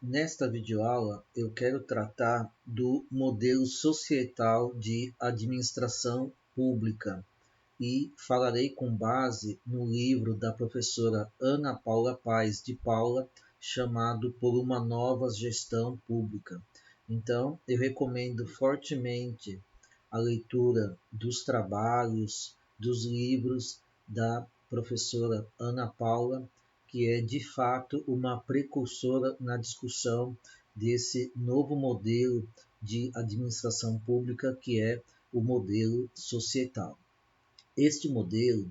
Nesta videoaula, eu quero tratar do modelo societal de administração pública e falarei com base no livro da professora Ana Paula Paes de Paula, chamado Por uma Nova Gestão Pública. Então, eu recomendo fortemente a leitura dos trabalhos, dos livros da professora Ana Paula, que é de fato uma precursora na discussão desse novo modelo de administração pública, que é o modelo societal. Este modelo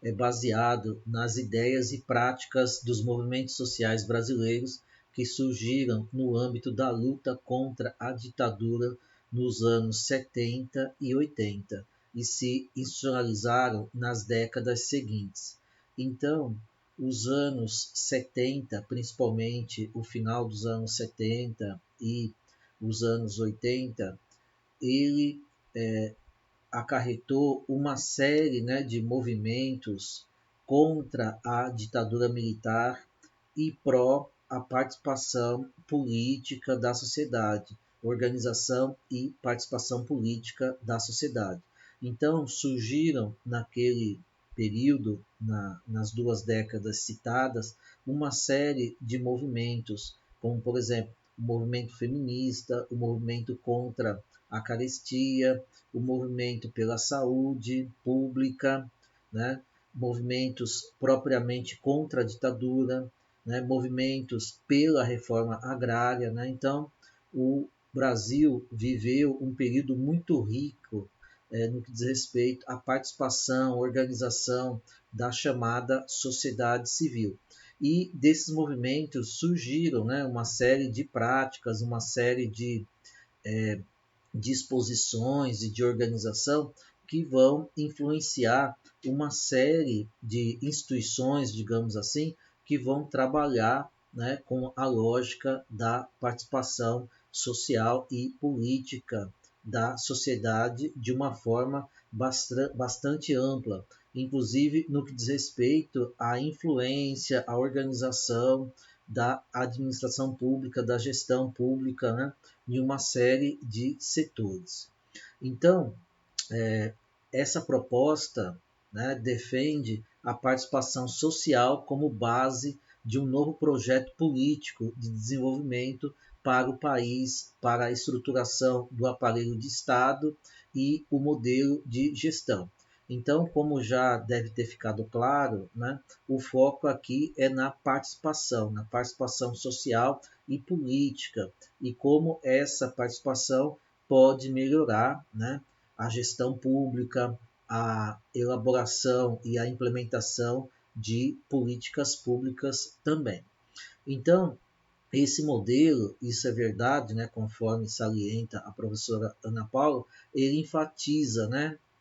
é baseado nas ideias e práticas dos movimentos sociais brasileiros que surgiram no âmbito da luta contra a ditadura nos anos 70 e 80 e se institucionalizaram nas décadas seguintes. Então, os anos 70, principalmente o final dos anos 70 e os anos 80, ele acarretou uma série, de movimentos contra a ditadura militar e pró a participação política da sociedade, organização e participação política da sociedade. Então, surgiram naquele período, nas duas décadas citadas, uma série de movimentos, como, por exemplo, o movimento feminista, o movimento contra a carestia, o movimento pela saúde pública, movimentos propriamente contra a ditadura, movimentos pela reforma agrária. Então, o Brasil viveu um período muito rico no que diz respeito à participação, organização da chamada sociedade civil. E desses movimentos surgiram uma série de práticas, uma série de disposições e de organização que vão influenciar uma série de instituições, digamos assim, que vão trabalhar com a lógica da participação social e política da sociedade de uma forma bastante ampla, inclusive no que diz respeito à influência, à organização da administração pública, da gestão pública, em uma série de setores. Então, essa proposta defende a participação social como base de um novo projeto político de desenvolvimento para o país, para a estruturação do aparelho de Estado e o modelo de gestão. Então, como já deve ter ficado claro, o foco aqui é na participação social e política, e como essa participação pode melhorar a gestão pública, a elaboração e a implementação de políticas públicas também. Então, esse modelo, isso é verdade, conforme salienta a professora Ana Paula, ele enfatiza,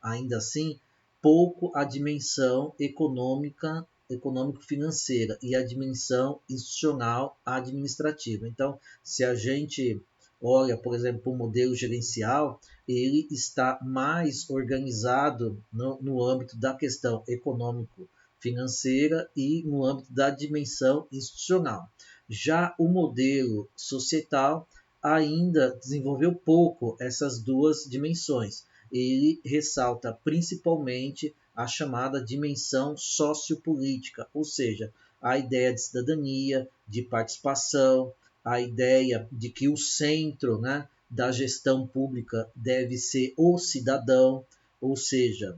ainda assim, pouco a dimensão econômico-financeira e a dimensão institucional administrativa. Então, se a gente olha, por exemplo, para o modelo gerencial, ele está mais organizado no âmbito da questão econômico-financeira e no âmbito da dimensão institucional. Já o modelo societal ainda desenvolveu pouco essas duas dimensões. Ele ressalta principalmente a chamada dimensão sociopolítica, ou seja, a ideia de cidadania, de participação, a ideia de que o centro da gestão pública deve ser o cidadão, ou seja,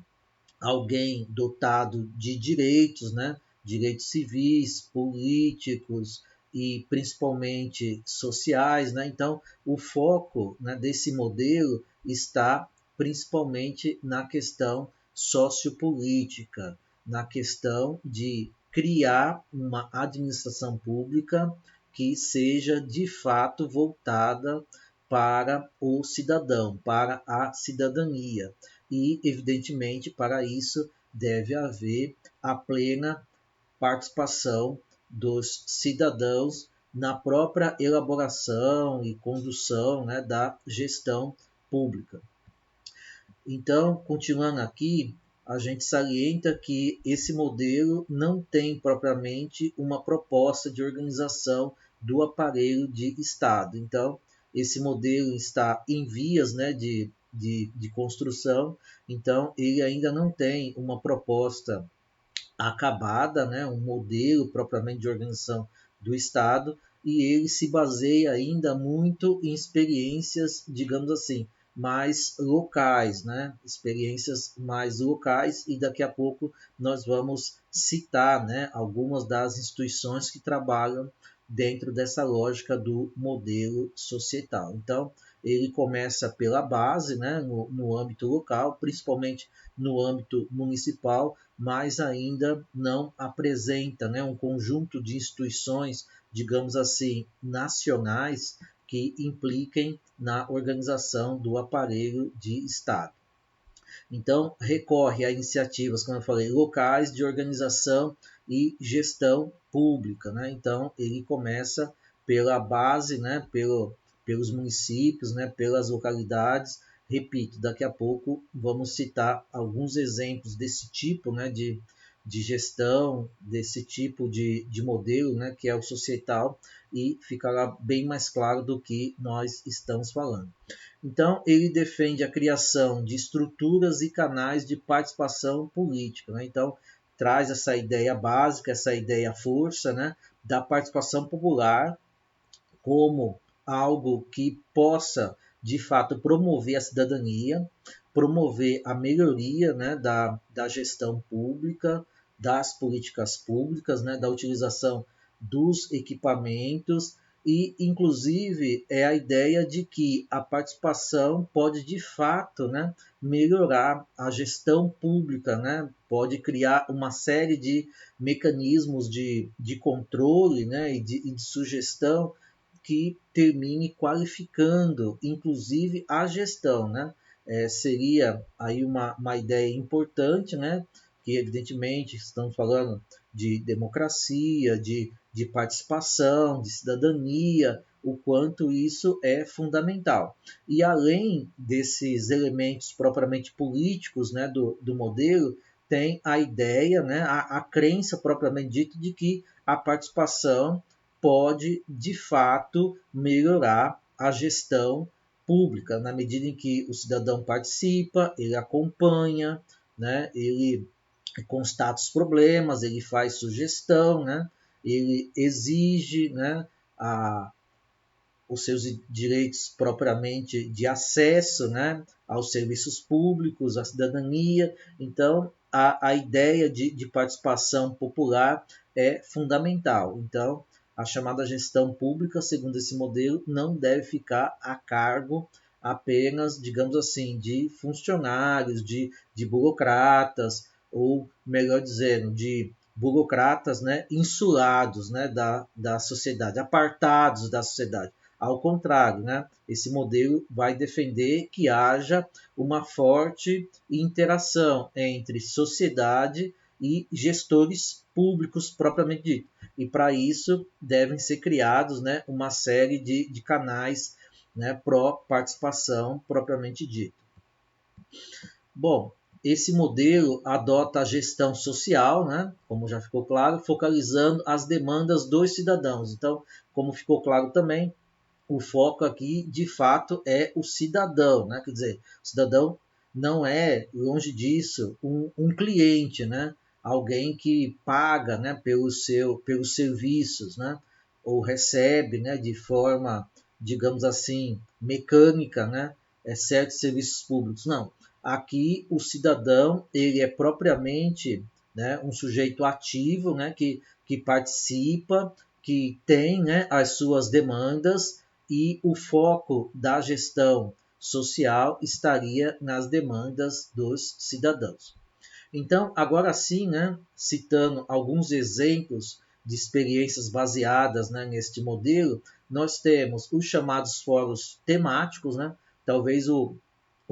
alguém dotado de direitos, direitos civis, políticos e principalmente sociais. Então, o foco desse modelo está principalmente na questão sociopolítica, na questão de criar uma administração pública que seja de fato voltada para o cidadão, para a cidadania. E, evidentemente, para isso deve haver a plena participação dos cidadãos na própria elaboração e condução da gestão pública. Então, continuando aqui, a gente salienta que esse modelo não tem propriamente uma proposta de organização do aparelho de Estado. Então, esse modelo está em vias, né, de construção, então ele ainda não tem uma proposta acabada, né, um modelo propriamente de organização do Estado, e ele se baseia ainda muito em experiências, digamos assim, mais locais, né, experiências mais locais, e daqui a pouco nós vamos citar, né, algumas das instituições que trabalham dentro dessa lógica do modelo societal. Então, ele começa pela base, né, no âmbito local, principalmente no âmbito municipal, mas ainda não apresenta, né, um conjunto de instituições, digamos assim, nacionais que impliquem na organização do aparelho de Estado. Então, recorre a iniciativas, como eu falei, locais de organização e gestão pública. Né? Então, ele começa pela base, né? Pelos municípios, né? Pelas localidades. Repito, daqui a pouco vamos citar alguns exemplos desse tipo, né? De gestão, desse tipo de modelo, né? Que é o societal, e ficará bem mais claro do que nós estamos falando. Então, ele defende a criação de estruturas e canais de participação política. Né? Então, traz essa ideia básica, essa ideia força, né, da participação popular como algo que possa, de fato, promover a cidadania, promover a melhoria, né, da gestão pública, das políticas públicas, né, da utilização dos equipamentos, e, inclusive, é a ideia de que a participação pode, de fato, né, melhorar a gestão pública, né, pode criar uma série de mecanismos de controle, né, e de sugestão que termine qualificando, inclusive, a gestão, né? Seria aí uma ideia importante, né? Que evidentemente estamos falando de democracia, de participação, de cidadania, o quanto isso é fundamental. E além desses elementos propriamente políticos, né, do modelo, tem a ideia, né, a crença propriamente dita de que a participação pode, de fato, melhorar a gestão pública, na medida em que o cidadão participa, ele acompanha, né, ele constata os problemas, ele faz sugestão, né, ele exige, né, os seus direitos propriamente de acesso, né, aos serviços públicos, à cidadania. Então, a ideia de participação popular é fundamental. Então, a chamada gestão pública, segundo esse modelo, não deve ficar a cargo apenas, digamos assim, de funcionários, de burocratas, ou, melhor dizendo, de burocratas, né, insulados, né, da sociedade, apartados da sociedade. Ao contrário, né, esse modelo vai defender que haja uma forte interação entre sociedade e gestores públicos propriamente dito. E para isso devem ser criados, né, uma série de canais, né, pró-participação propriamente dito. Bom, esse modelo adota a gestão social, né, como já ficou claro, focalizando as demandas dos cidadãos. Então, como ficou claro também, o foco aqui, de fato, é o cidadão, né? Quer dizer, o cidadão não é, longe disso, um cliente, né? Alguém que paga, né, pelos serviços, né? Ou recebe, né, de forma, digamos assim, mecânica, né, certos serviços públicos. Não. Aqui o cidadão ele é propriamente, né, um sujeito ativo, né, que participa, que tem, né, as suas demandas, e o foco da gestão social estaria nas demandas dos cidadãos. Então, agora sim, né, citando alguns exemplos de experiências baseadas, né, neste modelo, nós temos os chamados fóruns temáticos, né, talvez o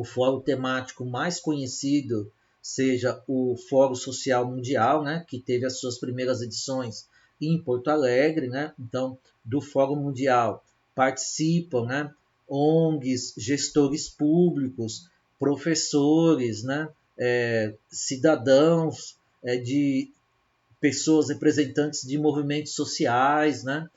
fórum temático mais conhecido seja o Fórum Social Mundial, né, que teve as suas primeiras edições em Porto Alegre. Né? Então, do Fórum Mundial participam, né, ONGs, gestores públicos, professores, né, cidadãos, de pessoas representantes de movimentos sociais, né,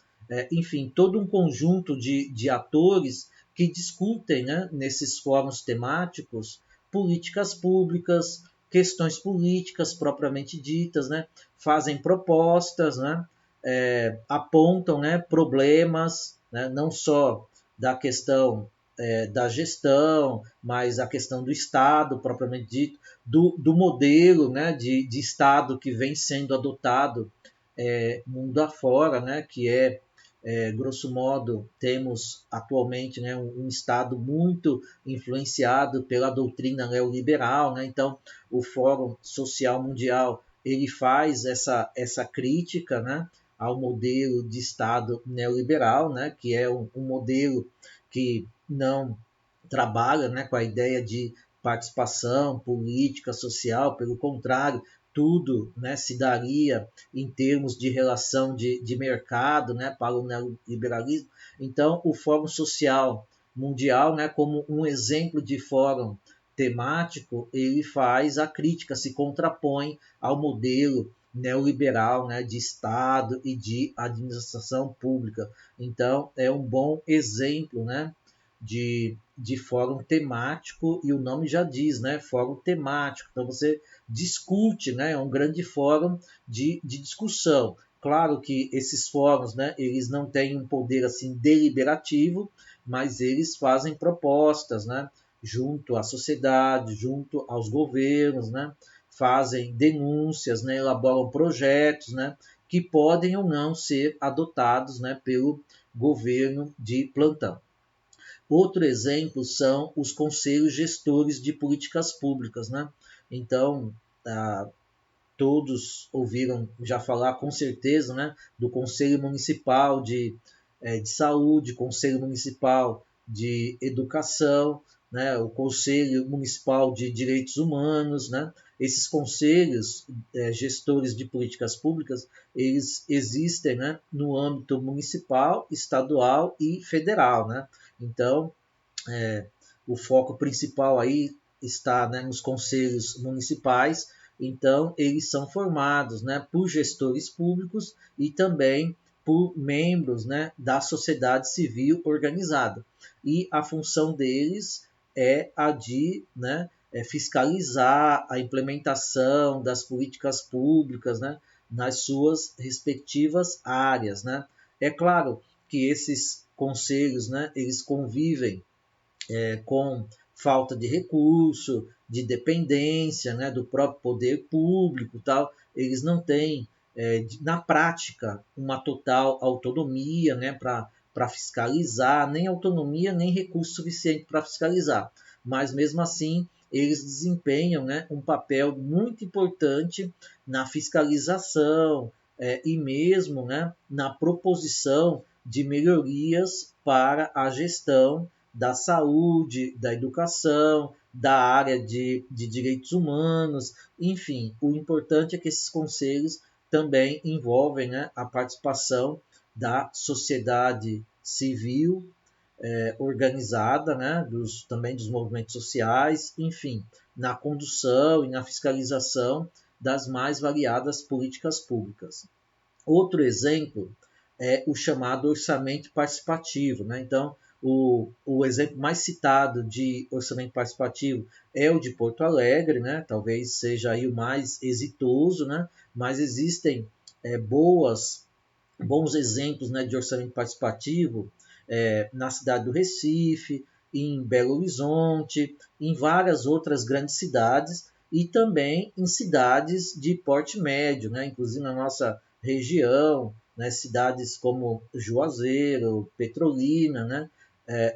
enfim, todo um conjunto de atores que discutem, né, nesses fóruns temáticos políticas públicas, questões políticas propriamente ditas, né, fazem propostas, né, apontam, né, problemas, né, não só da questão da gestão, mas a questão do Estado propriamente dito, do modelo, né, de Estado que vem sendo adotado mundo afora, né, que grosso modo, temos atualmente, né, um Estado muito influenciado pela doutrina neoliberal, né? Então, o Fórum Social Mundial ele faz essa crítica, né, ao modelo de Estado neoliberal, né, que é um modelo que não trabalha, né, com a ideia de participação política, social, pelo contrário, tudo, né, se daria em termos de relação de mercado, né, para o neoliberalismo. Então, o Fórum Social Mundial, né, como um exemplo de fórum temático, ele faz a crítica, se contrapõe ao modelo neoliberal, né, de Estado e de administração pública. Então, é um bom exemplo, né, de fórum temático, e o nome já diz, né, fórum temático. Então, você discute, né, é um grande fórum de discussão. Claro que esses fóruns, né, eles não têm um poder assim deliberativo, mas eles fazem propostas, né, junto à sociedade, junto aos governos, né, fazem denúncias, né, elaboram projetos, né, que podem ou não ser adotados, né, pelo governo de plantão. Outro exemplo são os conselhos gestores de políticas públicas, né? Então, todos ouviram já falar com certeza, né, do Conselho Municipal de Saúde, Conselho Municipal de Educação, né, o Conselho Municipal de Direitos Humanos, né? Esses conselhos gestores de políticas públicas, eles existem, né, no âmbito municipal, estadual e federal, né? Então, o foco principal aí está, né, nos conselhos municipais. Então, eles são formados, né, por gestores públicos e também por membros, né, da sociedade civil organizada. E a função deles é a de, né, fiscalizar a implementação das políticas públicas, né, nas suas respectivas áreas, né. É claro que esses conselhos, né, eles convivem com falta de recurso, de dependência, né, do próprio poder público, tal, eles não têm, na prática, uma total autonomia, né, para fiscalizar, nem autonomia, nem recurso suficiente para fiscalizar. Mas, mesmo assim, eles desempenham, né, um papel muito importante na fiscalização e mesmo, né, na proposição de melhorias para a gestão da saúde, da educação, da área de direitos humanos, enfim, o importante é que esses conselhos também envolvem, né, a participação da sociedade civil organizada, né, também dos movimentos sociais, enfim, na condução e na fiscalização das mais variadas políticas públicas. Outro exemplo é o chamado orçamento participativo, né? Então, o exemplo mais citado de orçamento participativo é o de Porto Alegre, né? Talvez seja aí o mais exitoso, né? Mas existem bons exemplos, né, de orçamento participativo na cidade do Recife, em Belo Horizonte, em várias outras grandes cidades e também em cidades de porte médio, né? Inclusive na nossa região, né? Cidades como Juazeiro, Petrolina, né?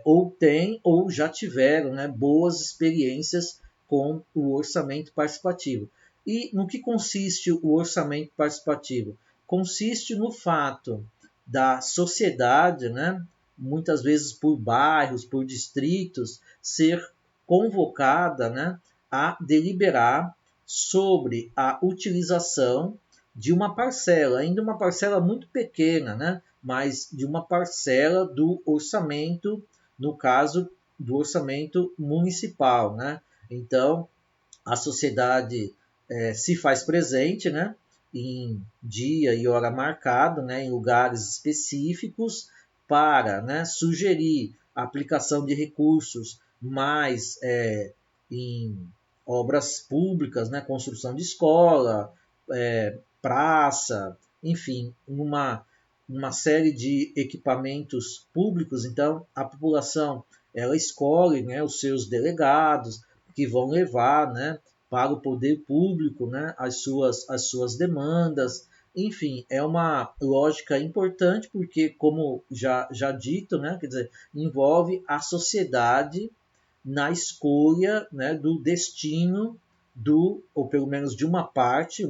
Ou têm ou já tiveram, né, boas experiências com o orçamento participativo. E no que consiste o orçamento participativo? Consiste no fato da sociedade, né, muitas vezes por bairros, por distritos, ser convocada, né, a deliberar sobre a utilização de uma parcela, ainda uma parcela muito pequena, né, mas de uma parcela do orçamento, no caso do orçamento municipal, né? Então, a sociedade se faz presente, né? em dia e hora marcado, né, em lugares específicos, para, né, sugerir a aplicação de recursos mais em obras públicas, né, construção de escola, praça, enfim, uma série de equipamentos públicos. Então, a população ela escolhe, né, os seus delegados que vão levar, né, para o poder público, né, as suas demandas. Enfim, é uma lógica importante porque, como já dito, né, quer dizer, envolve a sociedade na escolha, né, do destino ou pelo menos de uma parte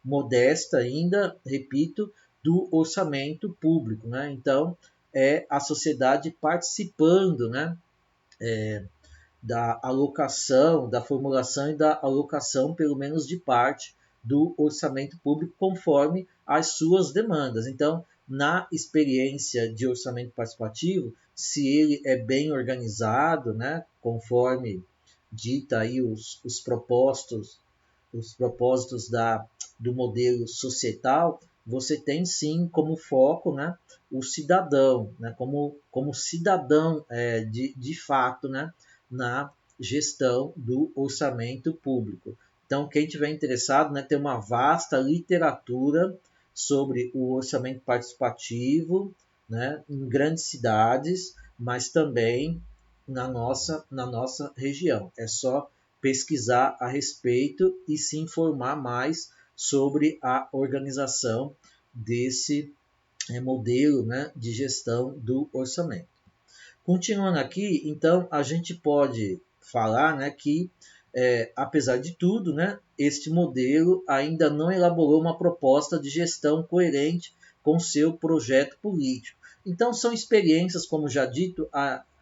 modesta ainda, repito, do orçamento público, né? Então, é a sociedade participando, né, da alocação, da formulação e da alocação, pelo menos de parte, do orçamento público conforme as suas demandas. Então, na experiência de orçamento participativo, se ele é bem organizado, né, conforme dita aí os propósitos do modelo societal, você tem sim como foco, né, o cidadão, né, como cidadão de fato, né, na gestão do orçamento público. Então, quem tiver interessado, né, tem uma vasta literatura sobre o orçamento participativo, né, em grandes cidades, mas também na nossa região. É só pesquisar a respeito e se informar mais sobre a organização desse modelo, né, de gestão do orçamento. Continuando aqui, então, a gente pode falar, né, que, apesar de tudo, né, este modelo ainda não elaborou uma proposta de gestão coerente com seu projeto político. Então, são experiências, como já dito,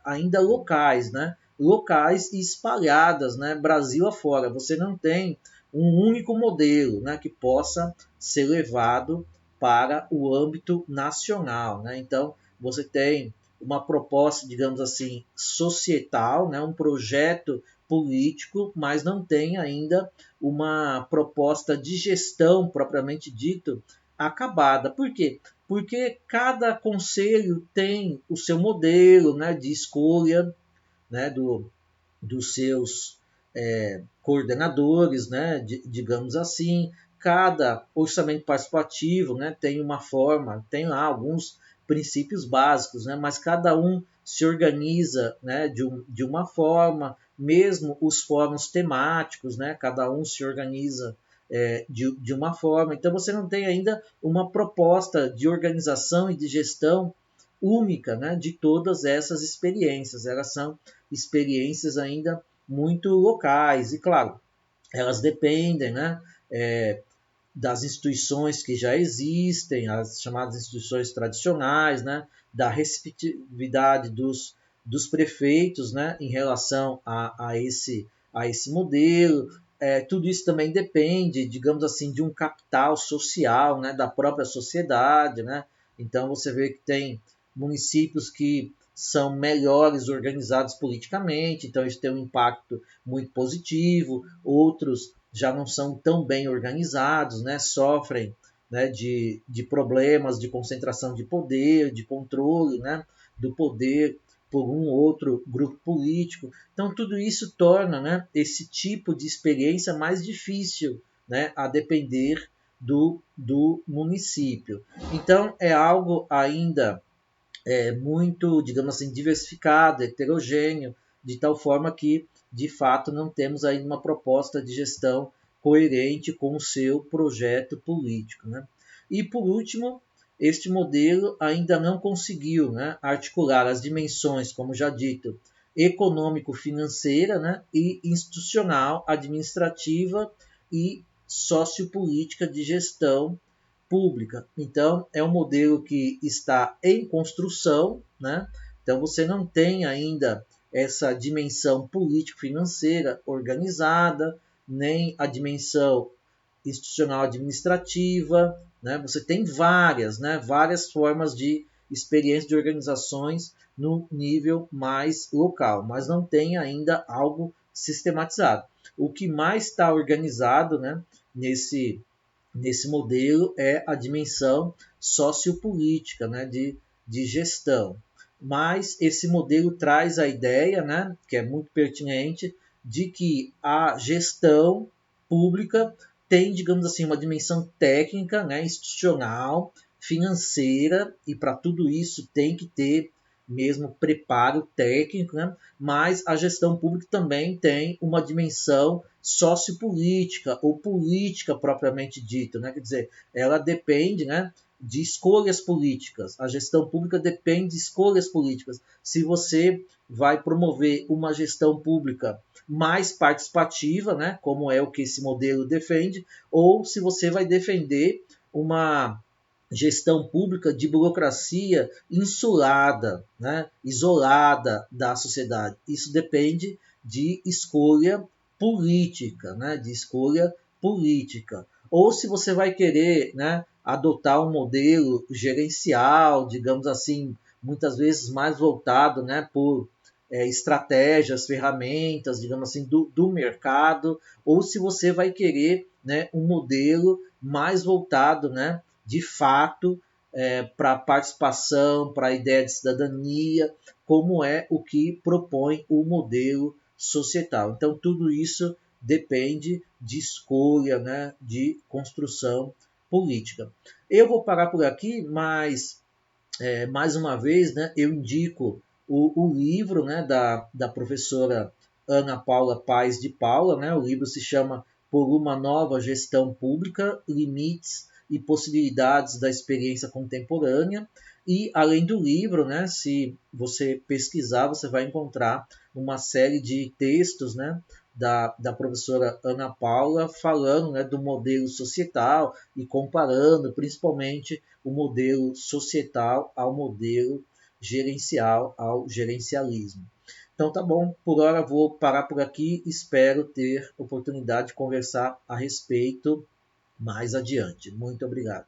ainda locais, né, locais e espalhadas, né, Brasil afora. Você não tem um único modelo, né, que possa ser levado para o âmbito nacional, né? Então, você tem uma proposta, digamos assim, societal, né, um projeto político, mas não tem ainda uma proposta de gestão propriamente dito acabada. Por quê? Porque cada conselho tem o seu modelo, né, de escolha, né, dos seus coordenadores, né, digamos assim. Cada orçamento participativo, né, tem uma forma, tem lá alguns princípios básicos, né, mas cada um se organiza, né, de uma forma, mesmo os fóruns temáticos, né, cada um se organiza de uma forma. Então você não tem ainda uma proposta de organização e de gestão única, né, de todas essas experiências. Elas são experiências ainda muito locais e, claro, elas dependem, né, das instituições que já existem, as chamadas instituições tradicionais, né, da receptividade dos prefeitos, né, em relação a esse modelo. Tudo isso também depende, digamos assim, de um capital social, né, da própria sociedade, né? Então você vê que tem municípios que são melhores organizados politicamente, então isso tem um impacto muito positivo. Outros já não são tão bem organizados, né? Sofrem, né, de problemas de concentração de poder, de controle, né, do poder por um outro grupo político. Então, tudo isso torna, né, esse tipo de experiência mais difícil, né, a depender do município. Então, é algo ainda muito, digamos assim, diversificado, heterogêneo, de tal forma que, de fato, não temos ainda uma proposta de gestão coerente com o seu projeto político, né? E, por último, este modelo ainda não conseguiu, né, articular as dimensões, como já dito, econômico-financeira, né, e institucional, administrativa e sociopolítica de gestão pública. Então, é um modelo que está em construção, né? Então, você não tem ainda essa dimensão político-financeira organizada, nem a dimensão institucional administrativa, né? Você tem várias formas de experiência de organizações no nível mais local, mas não tem ainda algo sistematizado. O que mais está organizado, né, nesse modelo é a dimensão sociopolítica, né, de gestão. Mas esse modelo traz a ideia, né, que é muito pertinente, de que a gestão pública tem, digamos assim, uma dimensão técnica, né, institucional, financeira, e para tudo isso tem que ter mesmo preparo técnico, né? Mas a gestão pública também tem uma dimensão sociopolítica ou política propriamente dita, né? Quer dizer, ela depende, né, de escolhas políticas. A gestão pública depende de escolhas políticas. Se você vai promover uma gestão pública mais participativa, né, como é o que esse modelo defende, ou se você vai defender uma gestão pública de burocracia insulada, né, isolada da sociedade. Isso depende de escolha política, né, de escolha política. Ou se você vai querer, né, adotar um modelo gerencial, digamos assim, muitas vezes mais voltado, né, por estratégias, ferramentas, digamos assim, do mercado, ou se você vai querer, né, um modelo mais voltado, né, de fato, para a participação, para a ideia de cidadania, como é o que propõe o modelo societal. Então, tudo isso depende de escolha, né, de construção política. Eu vou parar por aqui, mas mais uma vez, né, eu indico o livro, né, da professora Ana Paula Paes de Paula. Né, o livro se chama Por uma Nova Gestão Pública, Limites e Possibilidades da Experiência Contemporânea. E, além do livro, né, se você pesquisar, você vai encontrar uma série de textos, né, da professora Ana Paula falando, né, do modelo societal e comparando principalmente o modelo societal ao modelo gerencial, ao gerencialismo. Então tá bom, por hora vou parar por aqui, espero ter oportunidade de conversar a respeito mais adiante. Muito obrigado.